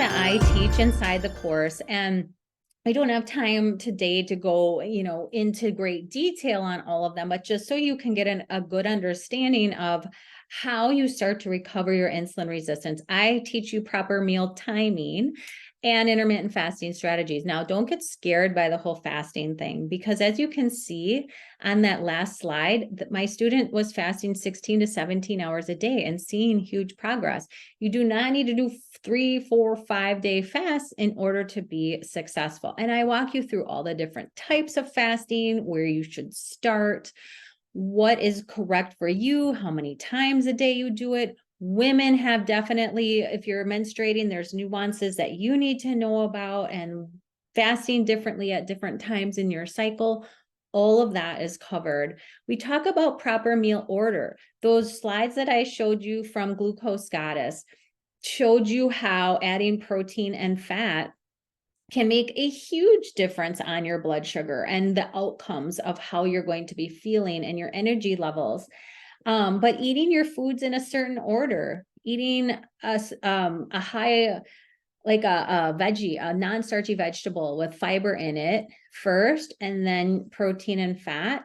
that I teach inside the course, and I don't have time today to go, into great detail on all of them, but just so you can get a good understanding of how you start to recover your insulin resistance. I teach you proper meal timing and intermittent fasting strategies. Now, don't get scared by the whole fasting thing, because as you can see on that last slide, that my student was fasting 16 to 17 hours a day and seeing huge progress. You do not need to do 3, 4, 5-day fasts in order to be successful. And I walk you through all the different types of fasting, where you should start, what is correct for you, how many times a day you do it. Women have definitely, if you're menstruating, there's nuances that you need to know about, and fasting differently at different times in your cycle. All of that is covered. We talk about proper meal order. Those slides that I showed you from Glucose Goddess showed you how adding protein and fat can make a huge difference on your blood sugar and the outcomes of how you're going to be feeling and your energy levels. But eating your foods in a certain order, eating a high, like a veggie, a non-starchy vegetable with fiber in it first, and then protein and fat.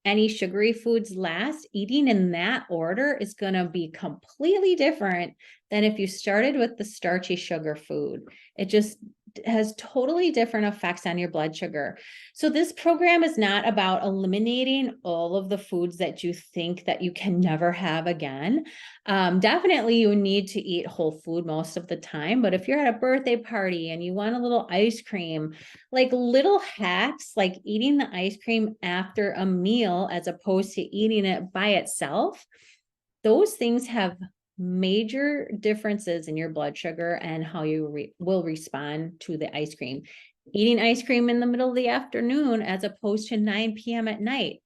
Any sugary foods last. Eating in that order is going to be completely different than if you started with the starchy sugar food. It just has totally different effects on your blood sugar. So this program is not about eliminating all of the foods that you think that you can never have again. Definitely you need to eat whole food most of the time, but if you're at a birthday party and you want a little ice cream, like little hacks, like eating the ice cream after a meal as opposed to eating it by itself, those things have major differences in your blood sugar and how you will respond to the ice cream. Eating ice cream in the middle of the afternoon as opposed to 9 p.m. at night,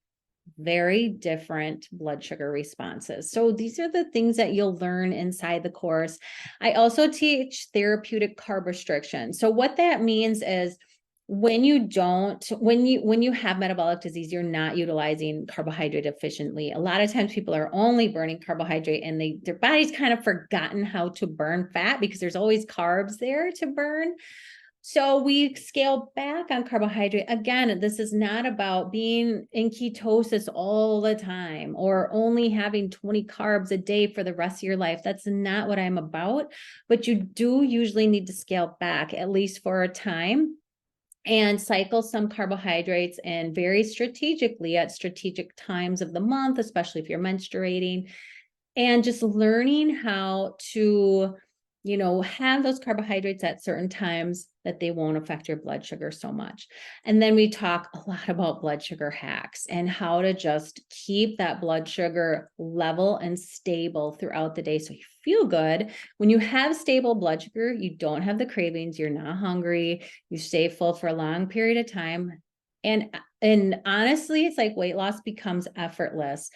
very different blood sugar responses. So these are the things that you'll learn inside the course. I also teach therapeutic carb restriction. So what that means is, when you have metabolic disease, you're not utilizing carbohydrate efficiently. A lot of times people are only burning carbohydrate, and their body's kind of forgotten how to burn fat because there's always carbs there to burn. So we scale back on carbohydrate. Again, this is not about being in ketosis all the time or only having 20 carbs a day for the rest of your life. That's not what I'm about, but you do usually need to scale back, at least for a time, and cycle some carbohydrates, and very strategically at strategic times of the month, especially if you're menstruating, and just learning how to, have those carbohydrates at certain times that they won't affect your blood sugar so much. And then we talk a lot about blood sugar hacks and how to just keep that blood sugar level and stable throughout the day so you feel good. When you have stable blood sugar, you don't have the cravings, you're not hungry, you stay full for a long period of time. And honestly, it's like weight loss becomes effortless.